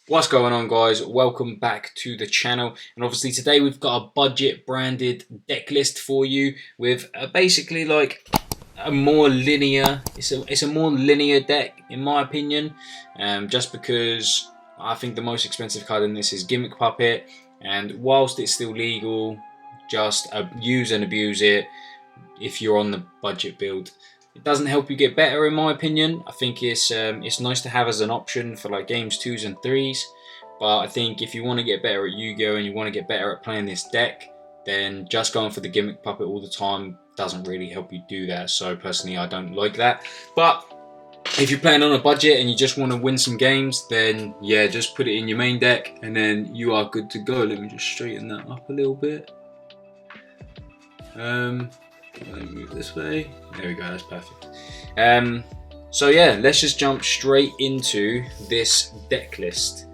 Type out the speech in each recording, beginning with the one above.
What's going on, guys? Welcome back to the channel, and obviously today we've got a budget branded deck list for you with basically like a more linear, it's a more linear deck in my opinion, just because I think the most expensive card in this is Gimmick Puppet, and whilst it's still legal, just use and abuse it if you're on the budget build. It doesn't help you get better, in my opinion. I think it's nice to have as an option for like games 2s and 3s. But I think if you want to get better at Yu-Gi-Oh and you want to get better at playing this deck, then just going for the Gimmick Puppet all the time doesn't really help you do that. So personally, I don't like that. But if you're playing on a budget and you just want to win some games, then yeah, just put it in your main deck and then you are good to go. Let me just straighten that up a little bit. Let me move this way. There we go, that's perfect. So yeah, let's just jump straight into this deck list.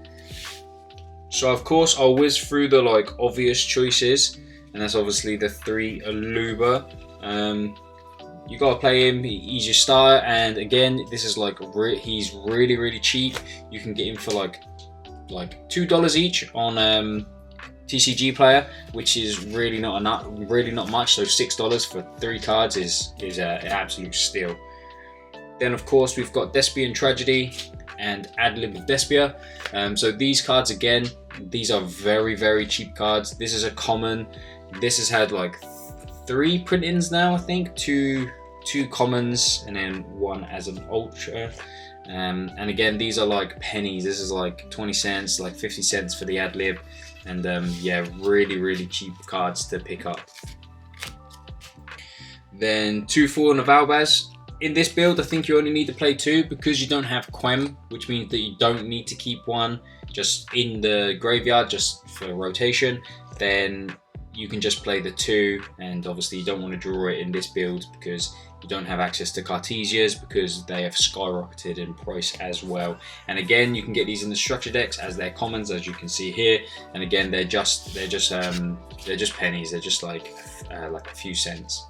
So of course I'll whiz through the like obvious choices, and that's obviously the 3 Aluba. You gotta play him, he's your starter, and again this is like he's really cheap. You can get him for like $2 each on TCG Player, which is really not much. So $6 for 3 cards is an absolute steal. Then of course we've got Despian Tragedy and Adlib of Despia. So these cards, again, these are very cheap cards. This is a common. This has had like 3 print-ins now, I think. Two commons and then 1 as an ultra. And again, these are like pennies. This is like 20 cents, like 50 cents for the Adlib. And yeah, really cheap cards to pick up. Then 2 Fallen of Albaz. In this build, I think you only need to play 2 because you don't have Quem, which means that you don't need to keep 1 just in the graveyard just for rotation. Then you can just play the 2, and obviously you don't want to draw it in this build because you don't have access to Cartesias because they have skyrocketed in price as well. And again, you can get these in the structure decks as they're commons, as you can see here. And again, they're just pennies. They're just like a few cents.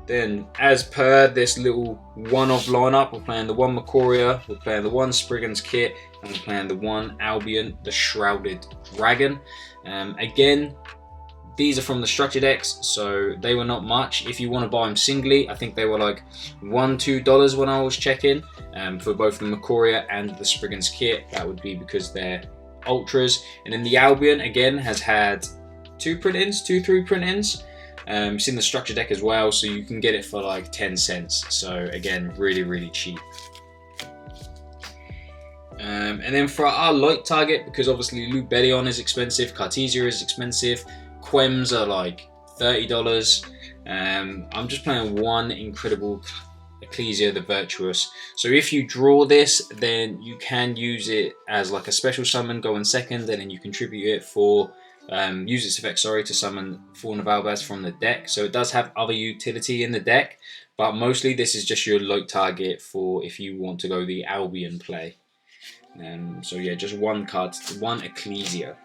Then, as per this little one-off lineup, we're playing the 1 Macoria, we're playing the 1 Spriggan's Kit, and we're playing the 1 Albion, the Shrouded Dragon. Again, these are from the structure decks, so they were not much. If you want to buy them singly, I think they were like $1–2 when I was checking, for both the Macoria and the Spriggan's Kit. That would be because they're ultras. And then the Albion, again, has had 3 print-ins. It's in the structure deck as well, so you can get it for like 10 cents. So again, really cheap. And then for our light target, because obviously Lubellion is expensive, Cartesia is expensive, Quems are like $30. I'm just playing 1 Incredible Ecclesia the Virtuous. So if you draw this, then you can use it as like a special summon, go in second, and then you contribute it for use its effect, to summon Fallen of Albaz from the deck. So it does have other utility in the deck, but mostly this is just your light target for if you want to go the Albion play. So yeah, just 1 card, 1 Ecclesia.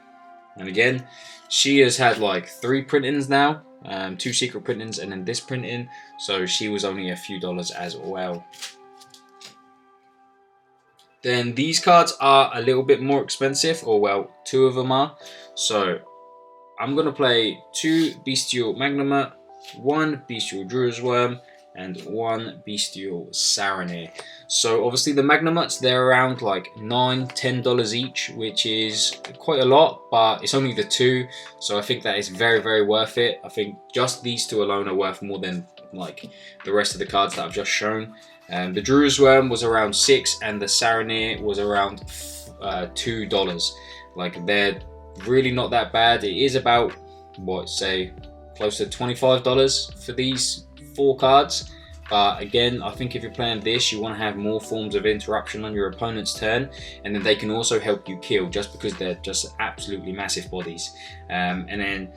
And again, she has had like 3 print-ins now, 2 secret print-ins and then this print-in, so she was only a few dollars as well. Then these cards are a little bit more expensive, or well, 2 of them are. So I'm going to play 2 Bestial Magnuma, 1 Bestial Druid's Worm, and 1 Bestial Saronir. So obviously the Magnamuts, they're around like $9–10 each, which is quite a lot, but it's only the 2, so I think that is very worth it. I think just these 2 alone are worth more than like the rest of the cards that I've just shown. The Druid's Worm was around $6, and the Saronir was around $2. Like, they're really not that bad. It is about, what, say close to $25 for these 4 cards. But again, I think if you're playing this, you want to have more forms of interruption on your opponent's turn, and then they can also help you kill just because they're just absolutely massive bodies. And then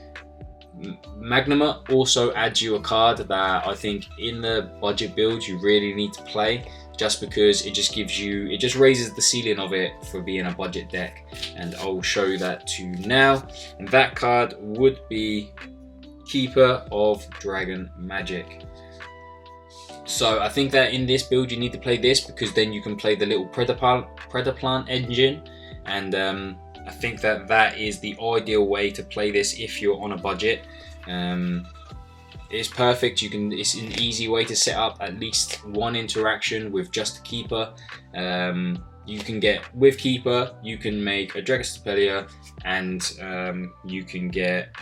Magnuma also adds you a card that I think in the budget build you really need to play, just because it just gives you, it just raises the ceiling of it for being a budget deck, and I'll show you that to you now. And that card would be Keeper of Dragon Magic. So I think that in this build you need to play this, because then you can play the little Predaplant engine, and I think that is the ideal way to play this if you're on a budget. It's perfect. It's an easy way to set up at least one interaction with just a keeper. You can get, with keeper, you can make a Dragostapelia, and you can get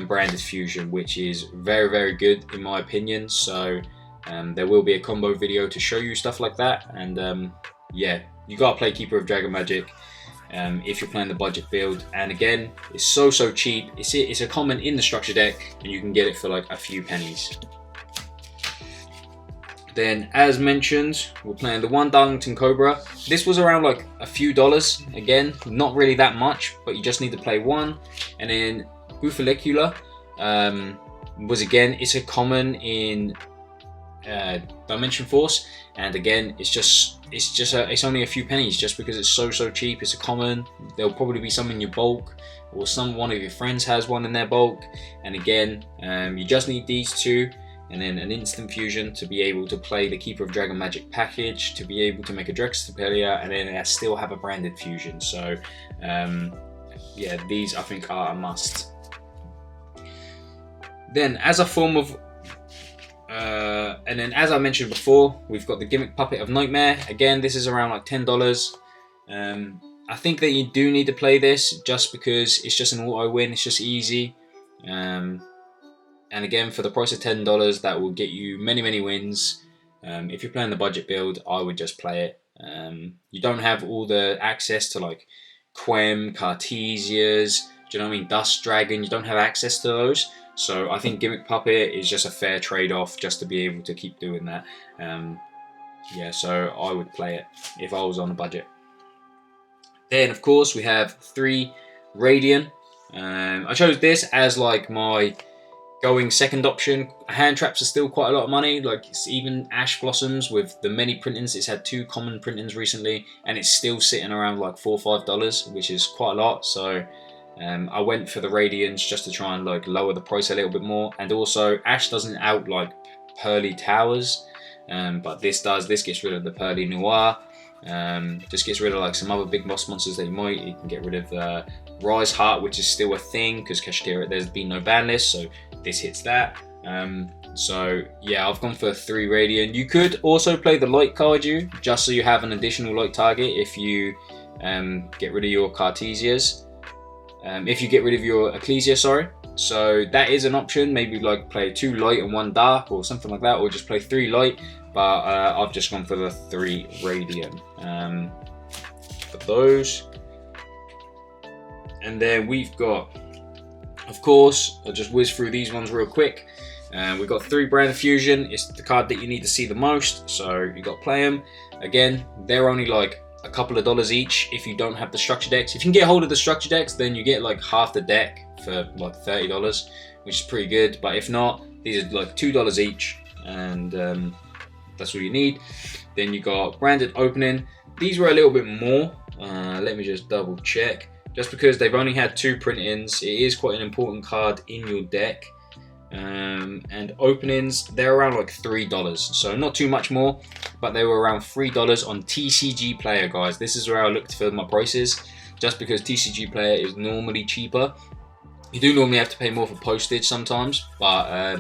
branded fusion, which is very, very good in my opinion. So there will be a combo video to show you stuff like that. And yeah, you gotta play Keeper of Dragon Magic if you're playing the budget build. And again, it's so cheap. It's a common in the structure deck, and you can get it for like a few pennies. Then, as mentioned, we're playing the one Darlington Cobra. This was around like a few dollars. Again, not really that much, but you just need to play one. And then Bufalicula was, again, it's a common in Dimension Force, and again, it's only a few pennies just because it's so cheap. It's a common. There'll probably be some in your bulk, or one of your friends has one in their bulk. And again, you just need these two, and then an instant fusion to be able to play the Keeper of Dragon Magic package, to be able to make a Dragostapelia, and then still have a branded fusion. So yeah, these I think are a must. Then, as a form of and then, as I mentioned before, we've got the Gimmick Puppet of Nightmare. Again, this is around like $10. I think that you do need to play this just because it's just an auto win. It's just easy. And again, for the price of $10, that will get you many wins. If you're playing the budget build, I would just play it. You don't have all the access to like Quem, Cartesias, do you know what I mean? Dust Dragon. You don't have access to those. So I think Gimmick Puppet is just a fair trade-off just to be able to keep doing that. Yeah, so I would play it if I was on a budget. Then, of course, we have 3 Radiant. I chose this as like my going second option. Hand traps are still quite a lot of money. Like, it's even Ash Blossoms with the many printings. It's had 2 common printings recently, and it's still sitting around like $4 or $5, which is quite a lot. So I went for the Radiance just to try and like lower the price a little bit more. And also, Ash doesn't out like Pearly Towers, but this does. This gets rid of the Pearly Noir. Just gets rid of like some other big boss monsters that you might. You can get rid of Rise Heart, which is still a thing because Kashtira, there's been no ban list, so this hits that. So yeah, I've gone for 3 Radiant. You could also play the Light Kaiju just so you have an additional light target if you get rid of your Cartesias. If you get rid of your Ecclesia, sorry. So that is an option. Maybe like play 2 light and 1 dark or something like that, or just play 3 light. But I've just gone for the 3 Radiant for those. And then we've got, of course, I'll just whiz through these ones real quick. We've got 3 Branded Fusion. It's the card that you need to see the most, so you got to play them. Again, they're only like a couple of dollars each if you don't have the structure decks. If you can get hold of the structure decks, then you get like half the deck for like $30, which is pretty good. But if not, these are like $2 each, and that's all you need. Then you got Branded Opening. These were a little bit more. Let me just double check. Just because they've only had 2 print-ins, it is quite an important card in your deck. And openings, they're around like $3, so not too much more, but they were around $3 on TCG Player, guys. This is where I looked for my prices, just because TCG Player is normally cheaper. You do normally have to pay more for postage sometimes, but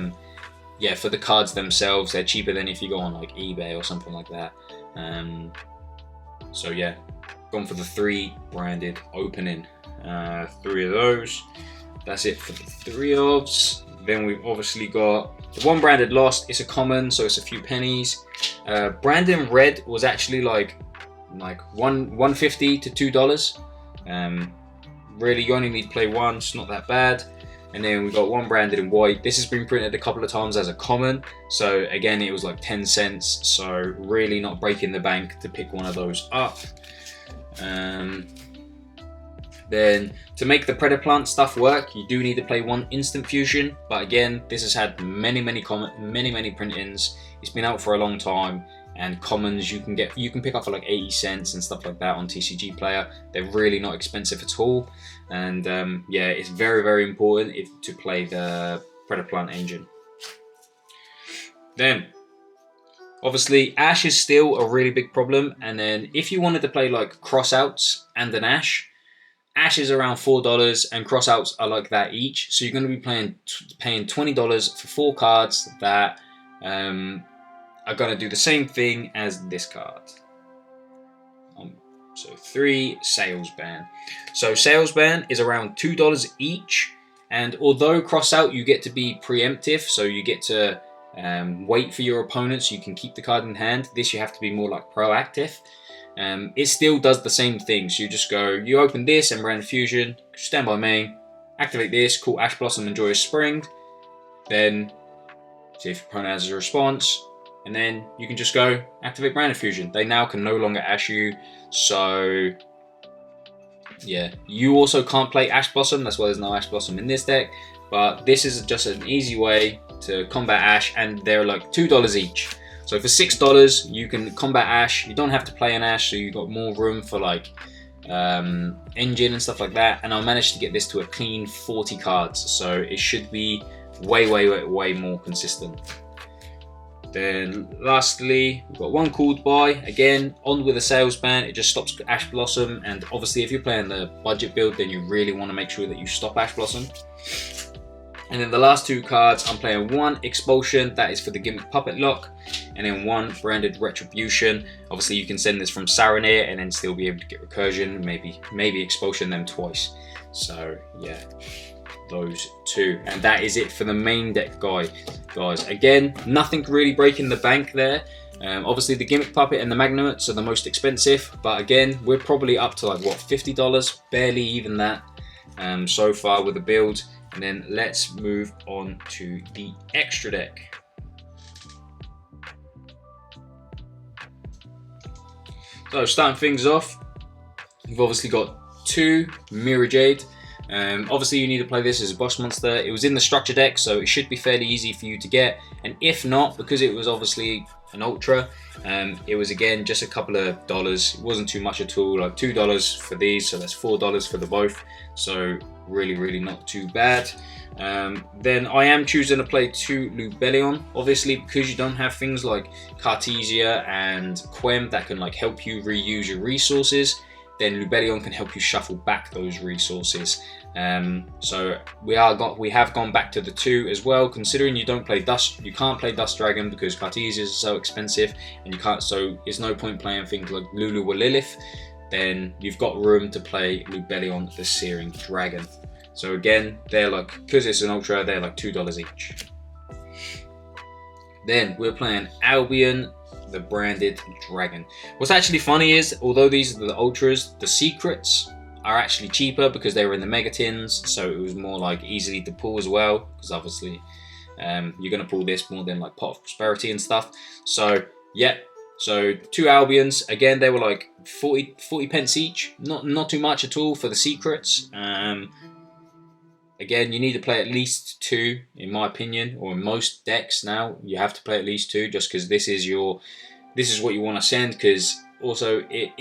yeah, for the cards themselves, they're cheaper than if you go on like eBay or something like that. So yeah, gone for the 3 Branded Opening. 3 of those. That's it for the 3 ofs. Then we've obviously got the 1 Branded Lost. It's a common, so it's a few pennies. Branded Red was actually like $1.50 to $2. Really, you only need to play 1. It's not that bad. And then we got 1 Branded in White. This has been printed a couple of times as a common, so again it was like 10 cents. So really not breaking the bank to pick one of those up. Then to make the Predaplant stuff work, you do need to play 1 Instant Fusion. But again, this has had many print-ins. It's been out for a long time, and commons you can pick up for like 80 cents and stuff like that on TCG Player. They're really not expensive at all, and yeah, it's very important to play the Predaplant engine. Then Obviously, Ash is still a really big problem. And then if you wanted to play like crossouts and an Ash, Ash is around $4 and crossouts are like that each. So you're going to be paying $20 for 4 cards that are going to do the same thing as this card. So 3 sales ban. So sales ban is around $2 each. And although cross out, you get to be preemptive. So you get to wait for your opponent so you can keep the card in hand. This you have to be more like proactive. It still does the same thing. So you just go, you open this and random fusion, stand by main, activate this, call Ash Blossom and Joyous Spring. Then see if your opponent has a response. And then you can just go activate Random Fusion. They now can no longer Ash you. So yeah, you also can't play Ash Blossom. That's why there's no Ash Blossom in this deck. But this is just an easy way to combat Ash, and they're like $2 each. So for $6, you can combat Ash. You don't have to play an Ash, so you've got more room for like engine and stuff like that. And I managed to get this to a clean 40 cards. So it should be way more consistent. Then lastly, we've got one called by. Again, on with a sales ban, it just stops Ash Blossom. And obviously if you're playing the budget build, then you really want to make sure that you stop Ash Blossom. And then the last 2 cards, I'm playing 1 Expulsion, that is for the Gimmick Puppet Lock. And then 1 Branded Retribution. Obviously you can send this from Saronir and then still be able to get Recursion, maybe Expulsion them twice. So yeah, those 2, and that is it for the main deck, guys. Again, nothing really breaking the bank there. Obviously the Gimmick Puppet and the Magnets are the most expensive, but again, we're probably up to like what, $50, barely even that so far with the build. And then let's move on to the extra deck. So starting things off, you've obviously got 2 Mirror Jade. Obviously you need to play this as a boss monster. It was in the structure deck, so it should be fairly easy for you to get. And if not, because it was obviously an ultra, it was again just a couple of dollars. It wasn't too much at all, like $2 for these, so that's $4 for the both. So really not too bad. Then I am choosing to play 2 Lubellion, obviously because you don't have things like Cartesia and Quem that can like help you reuse your resources. Then Lubellion can help you shuffle back those resources. So we have gone back to the 2 as well, considering you can't play Dust Dragon because Cartesias are so expensive, and you can't. So there's no point playing things like Lulu or Lilith. Then you've got room to play Lubellion, the Searing Dragon. So again, they're like, because it's an ultra, they're like $2 each. Then we're playing Albion, the Branded Dragon. What's actually funny is, although these are the ultras, the secrets are actually cheaper because they were in the mega tins, so it was more like easily to pull as well, because obviously you're going to pull this more than like Pot of Prosperity and stuff. So yeah, so 2 Albions, again they were like 40 pence each, not too much at all for the secrets. Again, you need to play at least 2, in my opinion, or in most decks now, you have to play at least 2, just because this is what you want to send, because also it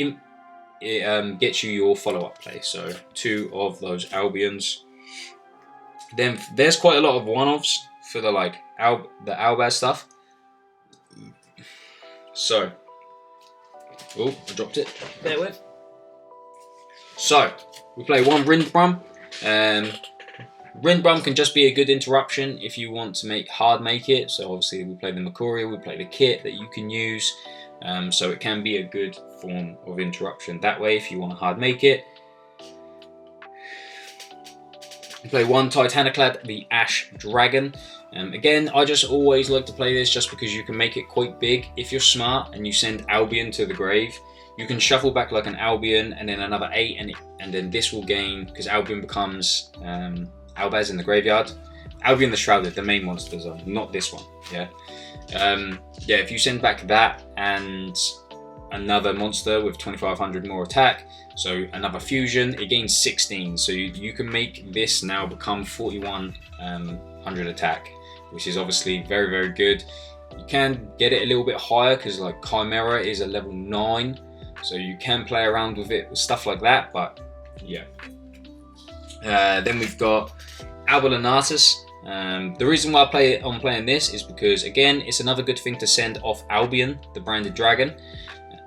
gets you your follow-up play. So 2 of those Albions. Then there's quite a lot of one-offs for the like the Albaz stuff. So, oh, I dropped it. Bear with. So we play 1 Rindbrum. Rindbrum can just be a good interruption if you want to make it. So obviously we play the Macoria, we play the kit that you can use. So it can be a good form of interruption that way if you want to hard make it. We play 1 Titaniclad, the Ash Dragon. Again, I just always like to play this just because you can make it quite big. If you're smart and you send Albion to the grave, you can shuffle back like an Albion and then another 8, and then this will gain, because Albion becomes Albaz in the graveyard. Albion the Shrouded, the main monsters are, not this one. Yeah. Yeah, if you send back that and another monster with 2500 more attack, so another fusion, it gains 16. So you can make this now become 4100 attack, which is obviously very good. You can get it a little bit higher because like Chimera is a level 9, so you can play around with it, stuff like that. But yeah. Then we've got Albalanatus. The reason why I'm playing this is because, again, it's another good thing to send off Albion, the branded dragon,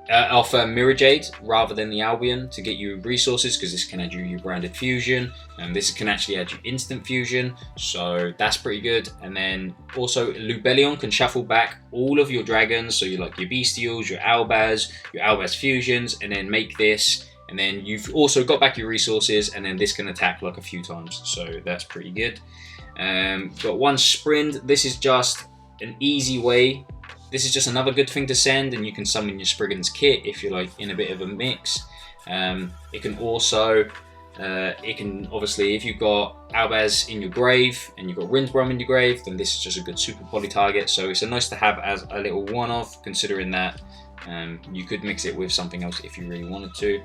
off Mirror Jade rather than the Albion to get you resources, because this can add you your branded fusion, and this can actually add you instant fusion, so that's pretty good. And then also Lubellion can shuffle back all of your dragons, so you like your Bestials, your Albaz fusions, and then make this, and then you've also got back your resources, and then this can attack like a few times, so that's pretty good. Got one sprint. This is just an easy way. This is just another good thing to send, and you can summon your Spriggan's kit if you're like in a bit of a mix. It can also, obviously, if you've got Albaz in your grave and you've got Rindsbrom in your grave, then this is just a good super poly target. So it's a nice to have as a little one-off, considering that you could mix it with something else if you really wanted to.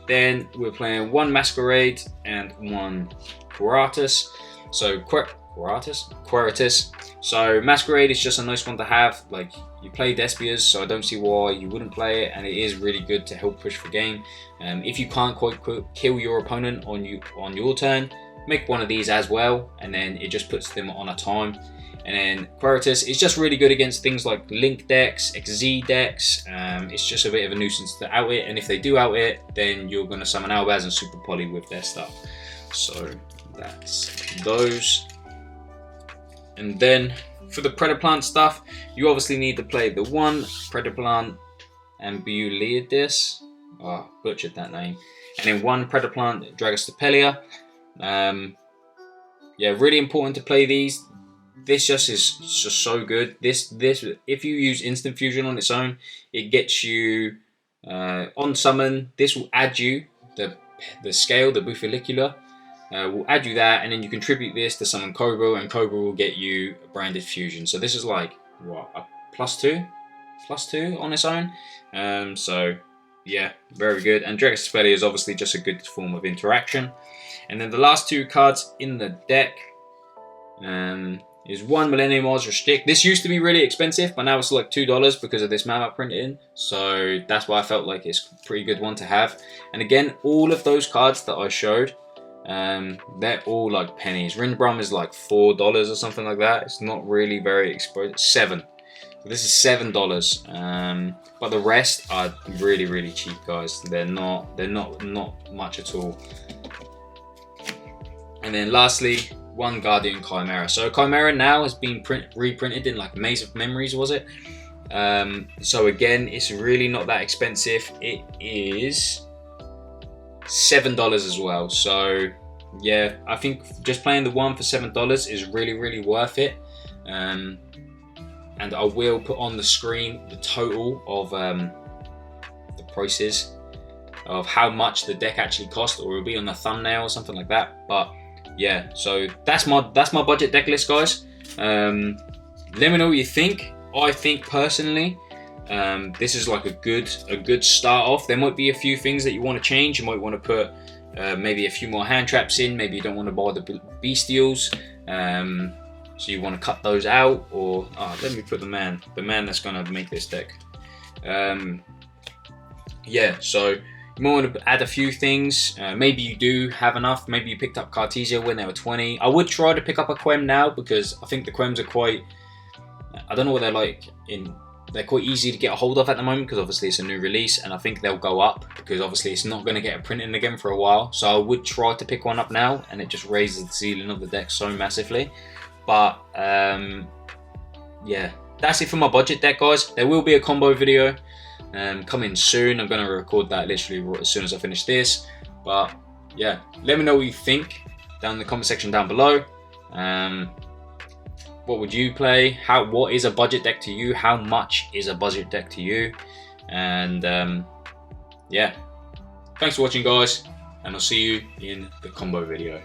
Then we're playing one Masquerade and one Quaratus. So Quaratus. So Masquerade is just a nice one to have. Like, you play Despias, so I don't see why you wouldn't play it, and it is really good to help push the game. If you can't quite kill your opponent on your turn, make one of these as well, and then it just puts them on a time. And then Quaratus is just really good against things like Link decks, XZ decks. It's just a bit of a nuisance to out it, and if they do out it, then you're going to summon Albaz and Super Poly with their stuff. So that's those. And then for the Predaplant stuff, you obviously need to play the one Predaplant Ambuliadis. Oh, butchered that name. And then one Predaplant Dragostapelia. Yeah, really important to play these. This is just so good. This if you use instant fusion on its own, it gets you on summon. This will add you the scale, the Bufalicular. Will add you that, and then you contribute this to summon Cobra, and Cobra will get you a branded fusion. So this is like what, a +2 on its own. So yeah, very good. And Dragostapelia is obviously just a good form of interaction. And then the last two cards in the deck is one Millennium Ozra Stick. This used to be really expensive, but now it's like $2 because of this map printed in. So that's why I felt like it's a pretty good one to have. And again, all of those cards that I showed, they're all like pennies. Rindsbrom is like $4 or something like that. It's not really very expensive. $7. So this is $7. But the rest are really, really cheap, guys. They're not much at all. And then lastly, one Guardian Chimera. So Chimera now has been reprinted in like Maze of Memories, was it? So again, it's really not that expensive. It is $7 as well. So yeah, I think just playing the one for $7 is really worth it. And I will put on the screen the total of the prices of how much the deck actually cost, or it'll be on the thumbnail or something like that. But yeah, so that's my budget deck list, guys. Let me know what you think. I think personally, this is like a good start off. There might be a few things that you want to change. You might want to put maybe a few more hand traps in. Maybe you don't want to buy the Bestials, so you want to cut those out. Or let me put the man that's gonna make this deck. Yeah, so you might want to add a few things. Maybe you do have enough. Maybe you picked up Cartesia when they were 20. I would try to pick up a Quem now, because I think the Quems are quite, I don't know what they're like they're quite easy to get a hold of at the moment, because obviously it's a new release, and I think they'll go up because obviously it's not going to get a print in again for a while. So I would try to pick one up now, and it just raises the ceiling of the deck so massively. But yeah, that's it for my budget deck, guys. There will be a combo video coming soon. I'm going to record that literally as soon as I finish this. But yeah, let me know what you think down in the comment section down below. What would you play? What is a budget deck to you? How much is a budget deck to you? And yeah, thanks for watching, guys, and I'll see you in the combo video.